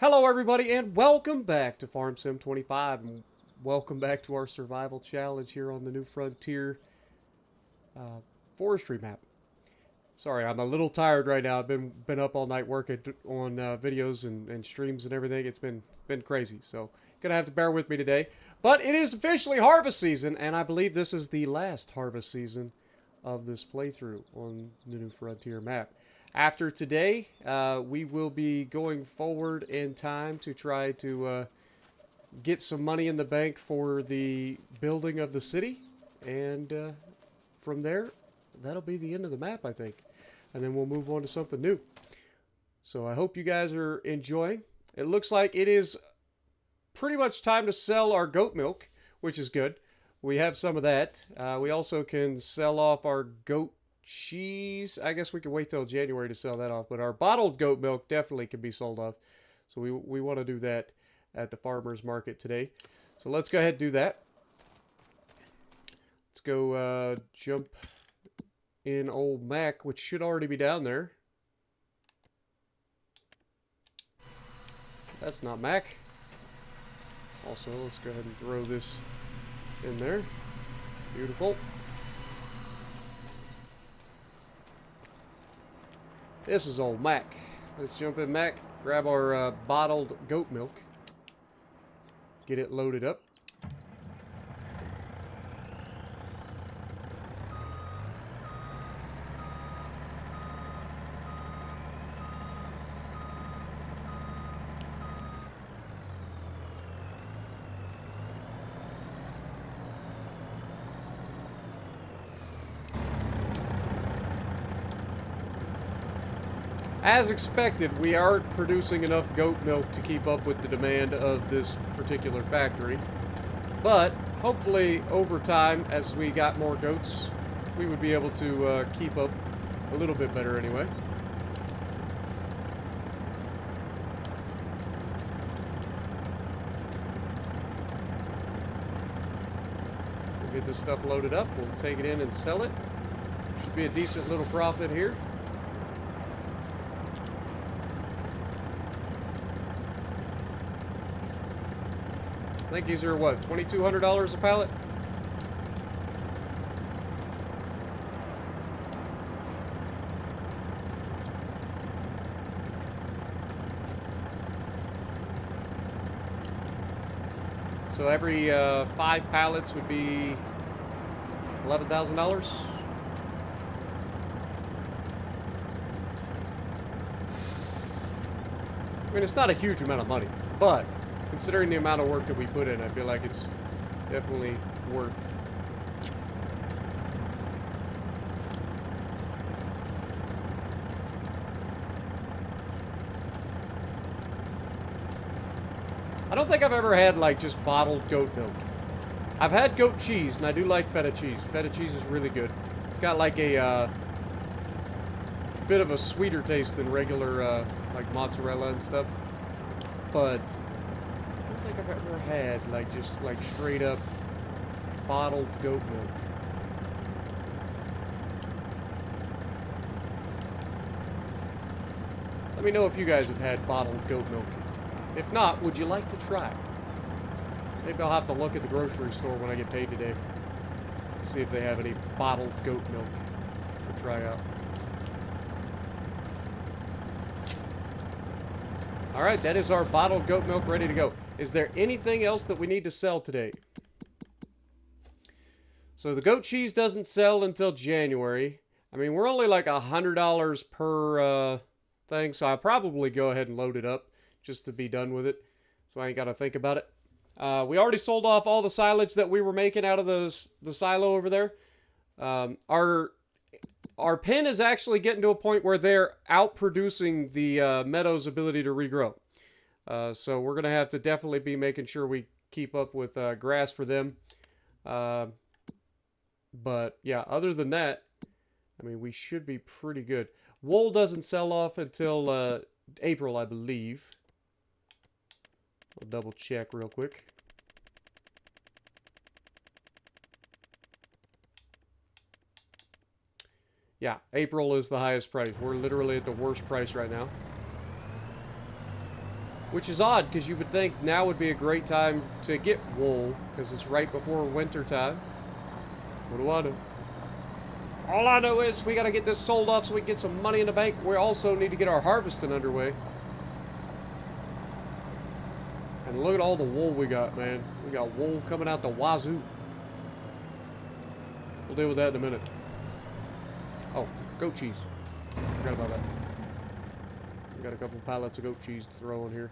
Hello everybody and welcome back to Farm Sim 25 and welcome back to our survival challenge here on the New Frontier forestry map. Sorry, I'm a little tired right now. I've been up all night working on videos and streams and everything. It's been crazy, so gonna have to bear with me today. But it is officially harvest season, and I believe this is the last harvest season of this playthrough on the New Frontier map. After today, we will be going forward in time to try to get some money in the bank for the building of the city, and from there, that'll be the end of the map, I think. And then we'll move on to something new. So I hope you guys are enjoying. It looks like it is pretty much time to sell our goat milk, which is good. We have some of that. We also can sell off our goat cheese. I guess we can wait till January to sell that off, but our bottled goat milk definitely can be sold off. So we want to do that at the farmer's market today. So let's go ahead and do that. Let's go jump in old Mac, which should already be down there. That's not Mac. Also, let's go ahead and throw this in there. Beautiful. This is old Mac. Let's jump in Mac, grab our bottled goat milk, get it loaded up. As expected, we aren't producing enough goat milk to keep up with the demand of this particular factory. But hopefully over time, as we got more goats, we would be able to keep up a little bit better anyway. We'll get this stuff loaded up. We'll take it in and sell it. Should be a decent little profit here. I think these are, what, $2,200 a pallet? So every 5 pallets would be $11,000. I mean, it's not a huge amount of money, but considering the amount of work that we put in, I feel like it's definitely worth. I don't think I've ever had, like, just bottled goat milk. I've had goat cheese, and I do like feta cheese. Feta cheese is really good. It's got, like, a bit of a sweeter taste than regular, like, mozzarella and stuff. But I don't think I've ever had, like, just, like, straight up bottled goat milk. Let me know if you guys have had bottled goat milk. If not, would you like to try? Maybe I'll have to look at the grocery store when I get paid today. See if they have any bottled goat milk to try out. Alright, that is our bottled goat milk ready to go. Is there anything else that we need to sell today? So the goat cheese doesn't sell until January. I mean, we're only like $100 per thing, so I'll probably go ahead and load it up just to be done with it. So I ain't got to think about it. We already sold off all the silage that we were making out of the silo over there. Our pen is actually getting to a point where they're outproducing the meadow's ability to regrow. So we're going to have to definitely be making sure we keep up with grass for them. But yeah, other than that, I mean, we should be pretty good. Wool doesn't sell off until April, I believe. I'll double check real quick. Yeah, April is the highest price. We're literally at the worst price right now. Which is odd, because you would think now would be a great time to get wool, because it's right before winter time. What do I know? All I know is we got to get this sold off so we can get some money in the bank. We also need to get our harvesting underway. And look at all the wool we got, man. We got wool coming out the wazoo. We'll deal with that in a minute. Oh, goat cheese. Forgot about that. We got a couple pallets of goat cheese to throw in here.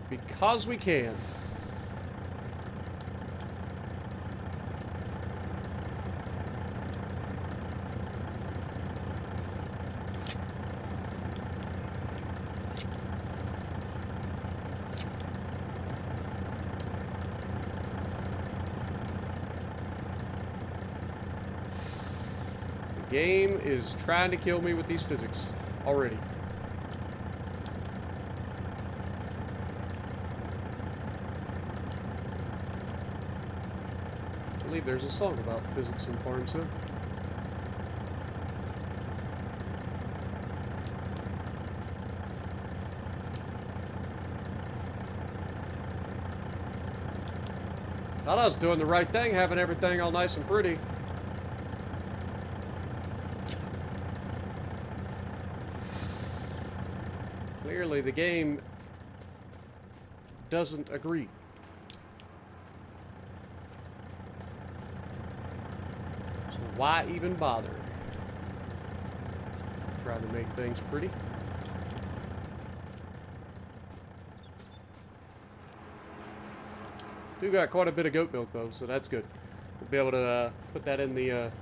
Because we can. The game is trying to kill me with these physics already. I believe there's a song about physics in Farm Sim. Thought I was doing the right thing, having everything all nice and pretty. Clearly, the game doesn't agree. So why even bother? Trying to make things pretty. Do got quite a bit of goat milk though, so that's good. We'll be able to put that in the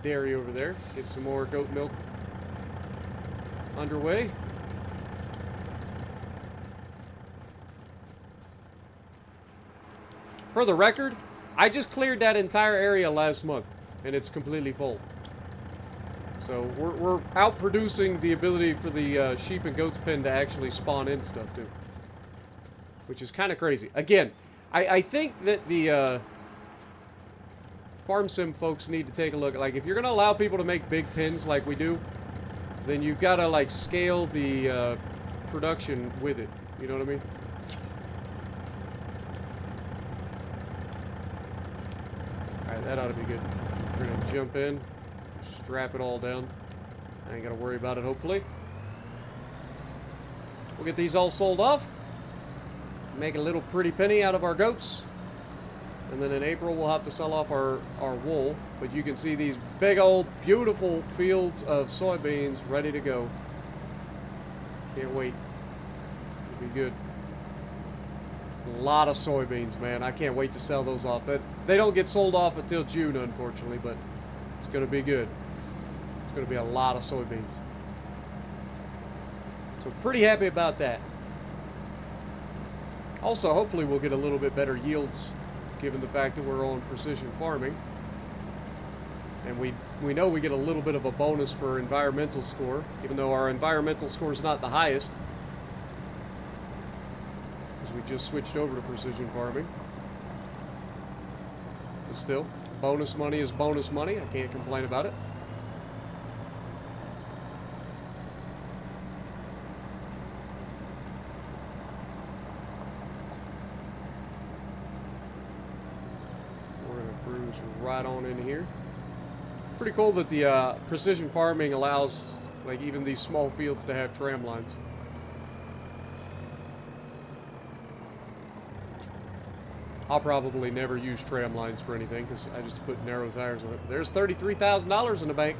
dairy over there. Get some more goat milk underway. For the record, I just cleared that entire area last month, and it's completely full. So we're outproducing the ability for the sheep and goats pen to actually spawn in stuff too, which is kind of crazy. Again, I think that the Farm Sim folks need to take a look. Like, if you're gonna allow people to make big pens like we do, then you've got to like scale the production with it. You know what I mean? Alright, that ought to be good. We're going to jump in, strap it all down. I ain't got to worry about it, hopefully. We'll get these all sold off. Make a little pretty penny out of our goats. And then in April, we'll have to sell off our wool. But you can see these big old beautiful fields of soybeans ready to go. Can't wait. It'll be good. A lot of soybeans, man. I can't wait to sell those off. They don't get sold off until June, unfortunately, but it's going to be good. It's going to be a lot of soybeans. So pretty happy about that. Also, hopefully we'll get a little bit better yields, given the fact that we're on precision farming. And we know we get a little bit of a bonus for environmental score, even though our environmental score is not the highest. We just switched over to precision farming. But still, bonus money is bonus money. I can't complain about it. We're going to cruise right on in here. Pretty cool that the precision farming allows like even these small fields to have tram lines. I'll probably never use tram lines for anything because I just put narrow tires on it. There's $33,000 in the bank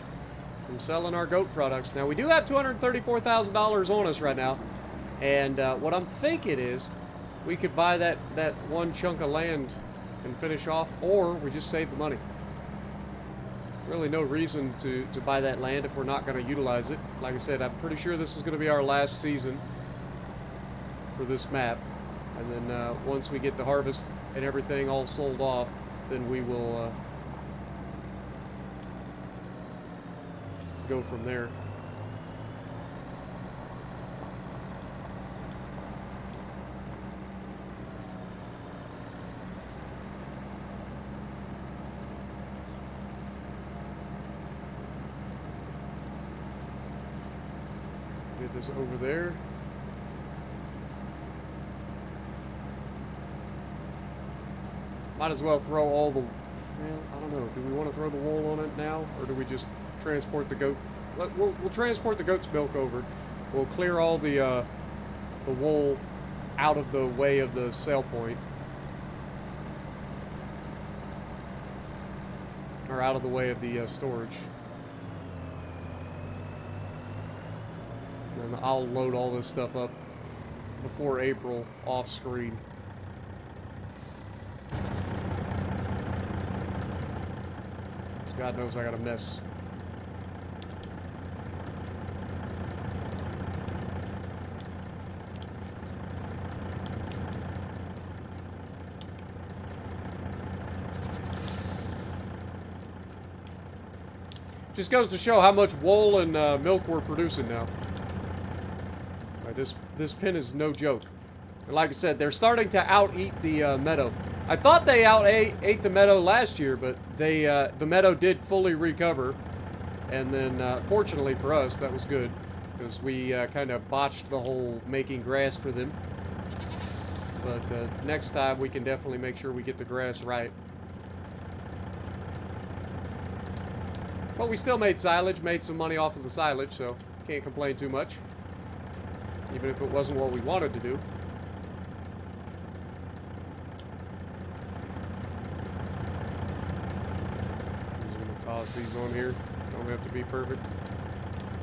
from selling our goat products. Now, we do have $234,000 on us right now. And what I'm thinking is we could buy that one chunk of land and finish off, or we just save the money. Really no reason to buy that land if we're not going to utilize it. Like I said, I'm pretty sure this is going to be our last season for this map. And then once we get the harvest and everything all sold off, then we will go from there. Get this over there. Might as well throw all the... Well, I don't know. Do we want to throw the wool on it now? Or do we just transport the goat... We'll transport the goat's milk over. We'll clear all the wool out of the way of the sale point. Or out of the way of the storage. And I'll load all this stuff up before April off screen. God knows I got a mess. Just goes to show how much wool and milk we're producing now. This pen is no joke. And like I said, they're starting to out-eat the meadow. I thought they out-ate the meadow last year, but the meadow did fully recover. And then, fortunately for us, that was good. Because we kind of botched the whole making grass for them. But next time, we can definitely make sure we get the grass right. But we still made silage, made some money off of the silage, so can't complain too much. Even if it wasn't what we wanted to do. I'm just gonna toss these on here. Don't have to be perfect.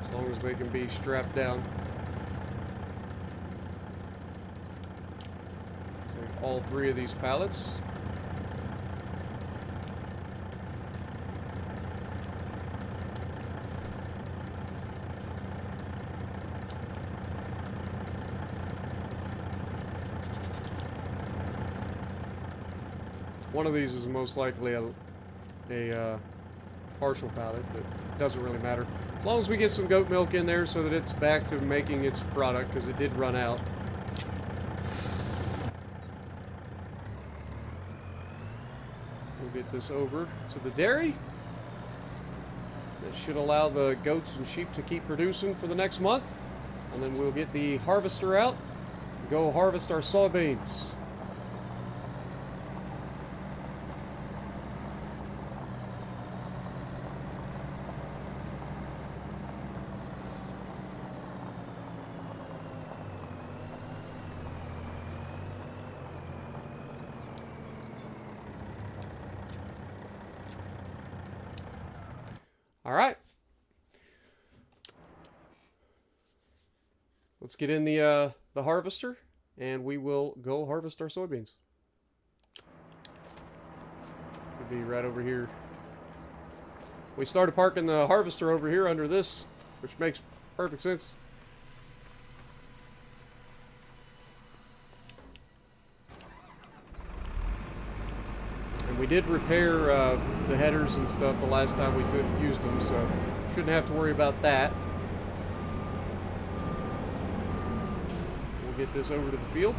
As long as they can be strapped down. Take all 3 of these pallets. One of these is most likely a partial pallet, but it doesn't really matter. As long as we get some goat milk in there so that it's back to making its product, because it did run out. We'll get this over to the dairy. That should allow the goats and sheep to keep producing for the next month. And then we'll get the harvester out and go harvest our soybeans. All right. Let's get in the harvester, and we will go harvest our soybeans. It'll be right over here. We started parking the harvester over here under this, which makes perfect sense. And we did repair the headers and stuff the last time we used them, so shouldn't have to worry about that. We'll get this over to the field.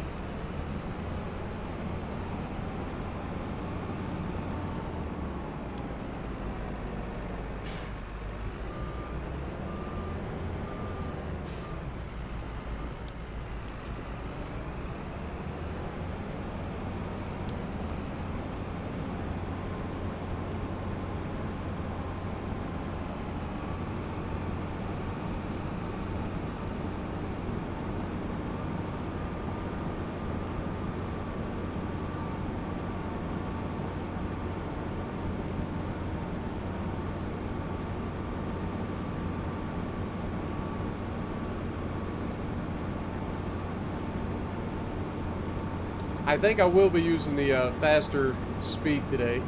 I think I will be using the faster speed today,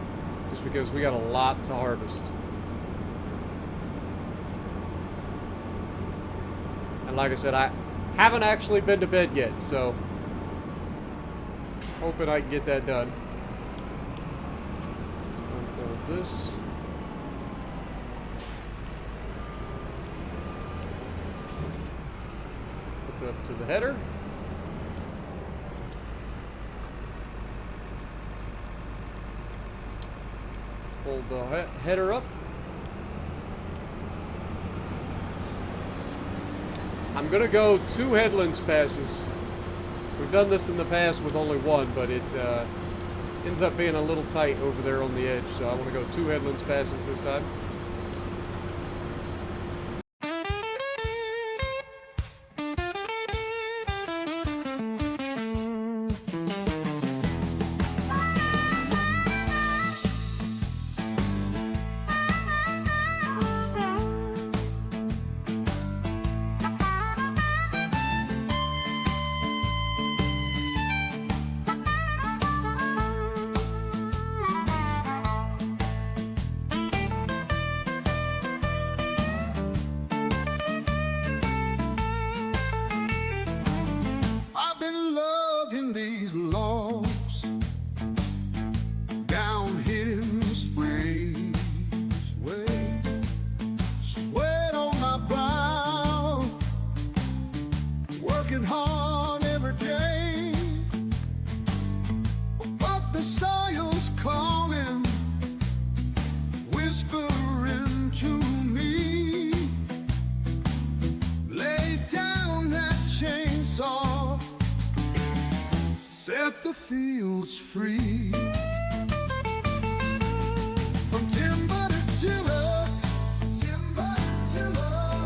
just because we got a lot to harvest. And like I said, I haven't actually been to bed yet, so hoping I can get that done. Let's unfold this. Hook up to the header. Fold the header up. I'm going to go 2 headlands passes. We've done this in the past with only one, but it ends up being a little tight over there on the edge. So I want to go 2 headlands passes this time. Logging these logs down hidden springs, sweat on my brow, working hard every day, but the soil's calling, whispering to me, lay down that chainsaw, set the fields free. From timber to tiller,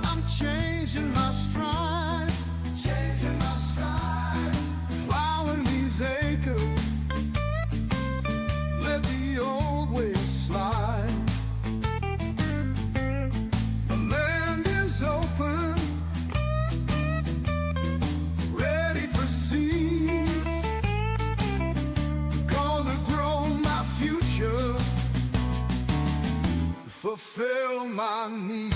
I'm changing my stride, plowing these acres, let the old ways slide. The land is open, ready for seed. Fulfill my needs.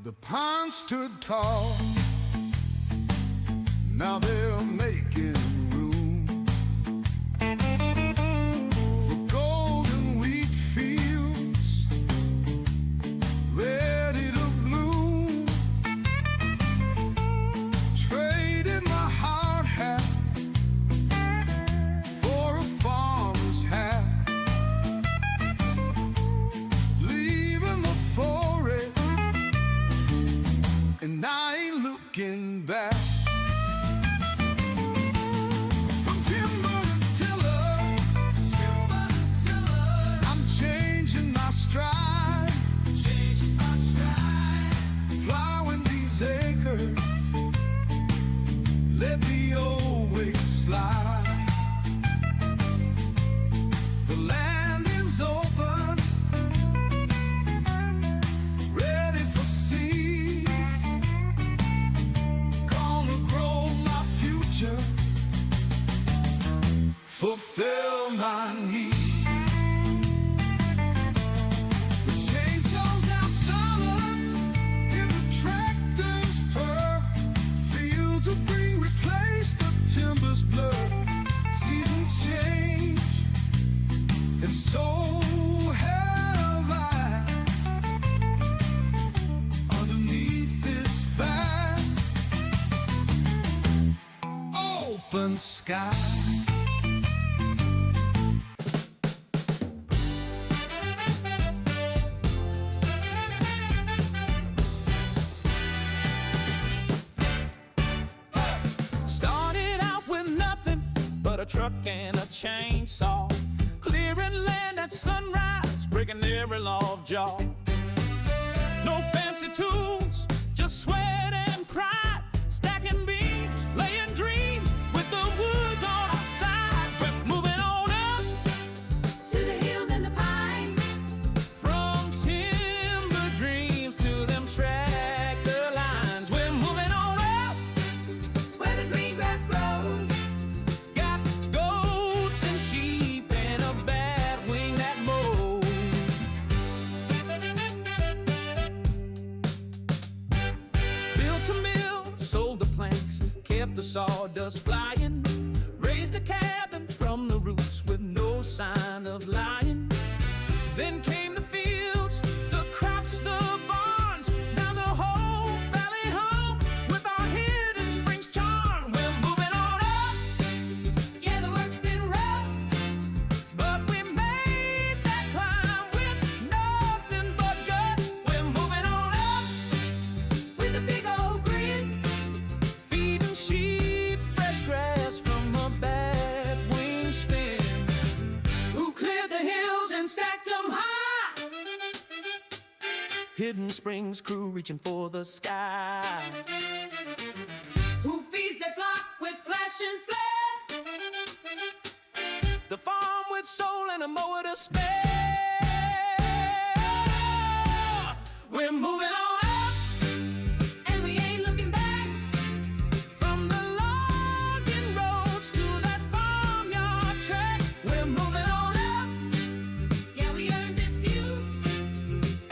The pines stood tall, now they're making room for golden wheat fields ready to bloom. Traded my hard hat for a farmer's hat, leaving the forest, and I ain't looking back. Let the old ways slide. The land is open, ready for seeds. Gonna grow my future, fulfill my needs. Timbers blur, seasons change, and so have I. Underneath this vast, open sky. A truck and a chainsaw, clearing land at sunrise, breaking every law of jaw. No fancy tools, just sweat and pride, stacking beams, laying dreams with the woods on our side. We're moving on up to the hills and the pines, from timber dreams to them tractor lines. We're moving on up where the green grass grows. Kept the sawdust flying, raised a cabin from the roots with no sign of lying. Then came the field Hidden Springs crew reaching for the sky. Who feeds their flock with flesh and flair? The farm with soul and a mower to spare. We're moving on up And we ain't looking back. from the logging roads to that farmyard track. We're moving on up Yeah, we earned this view.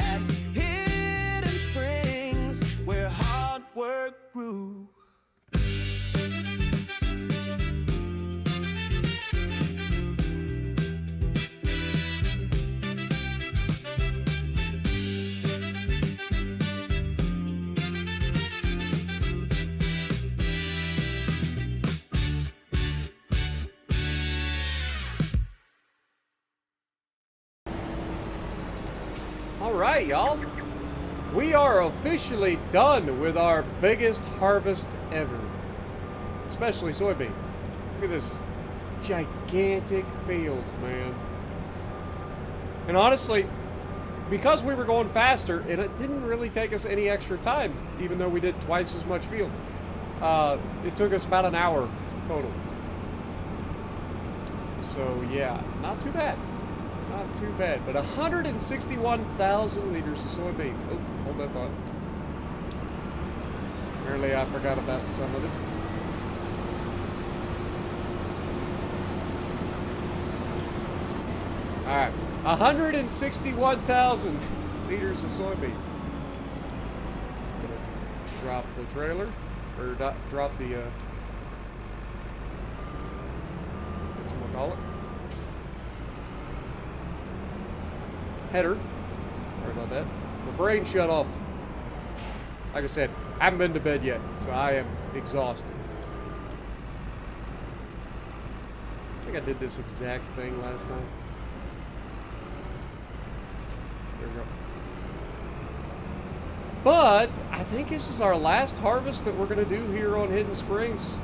at Hidden Springs where hard work grew. All right, y'all. We are officially done with our biggest harvest ever. Especially soybean. Look at this gigantic field, man. And honestly, because we were going faster, it didn't really take us any extra time, even though we did twice as much field. It took us about an hour total. So yeah, not too bad. Not too bad, but 161,000 liters of soybeans. Oh, hold that thought. Apparently I forgot about some of it. Alright, 161,000 liters of soybeans. Drop the trailer, or drop the, whatchamacallit? Header. Sorry about that. My brain shut off. Like I said, I haven't been to bed yet, so I am exhausted. I think I did this exact thing last time. There we go. But I think this is our last harvest that we're going to do here on Hidden Springs.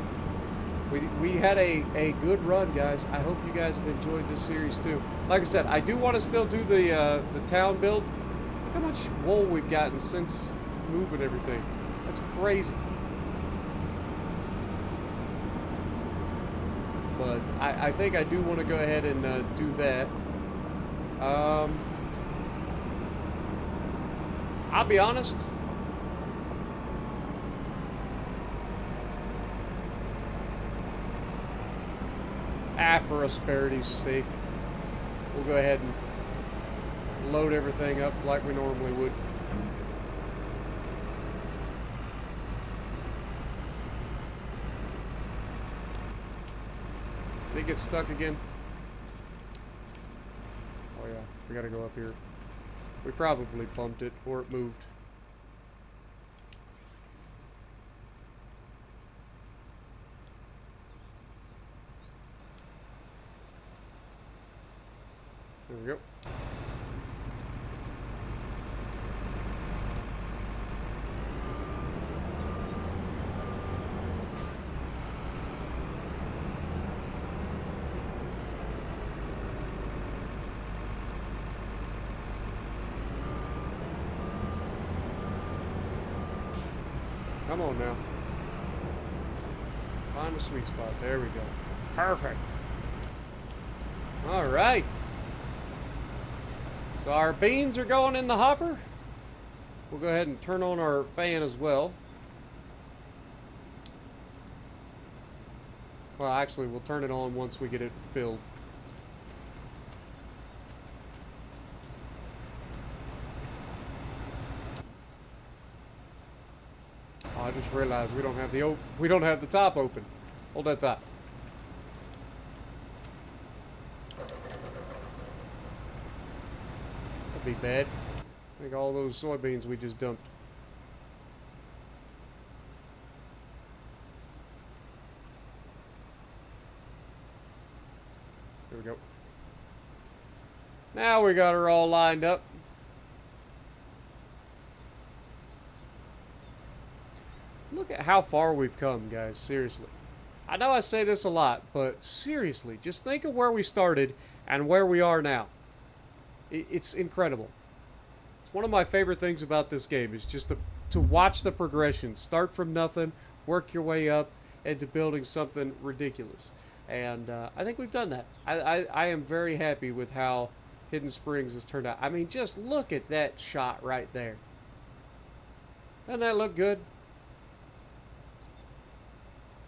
We had a good run, guys. I hope you guys have enjoyed this series too. Like I said, I do want to still do the town build. Look how much wool we've gotten since moving everything. That's crazy. But I think I do want to go ahead and do that. I'll be honest. For asperity's sake, we'll go ahead and load everything up like we normally would. Did it get stuck again? Oh yeah, we gotta go up here. We probably bumped it or it moved. There we go. Come on now. Find a sweet spot. There we go. Perfect. All right. So our beans are going in the hopper. We'll go ahead and turn on our fan as well. Well, actually, we'll turn it on once we get it filled. Oh, I just realized we don't have the top open. Hold that thought. That'd be bad. I think all those soybeans we just dumped. There we go. Now we got her all lined up. Look at how far we've come, guys. Seriously. I know I say this a lot, but seriously, just think of where we started and where we are now. It's incredible. It's one of my favorite things about this game is just to watch the progression. Start from nothing, work your way up into building something ridiculous. And I think we've done that. I am very happy with how Hidden Springs has turned out. I mean, just look at that shot right there. Doesn't that look good?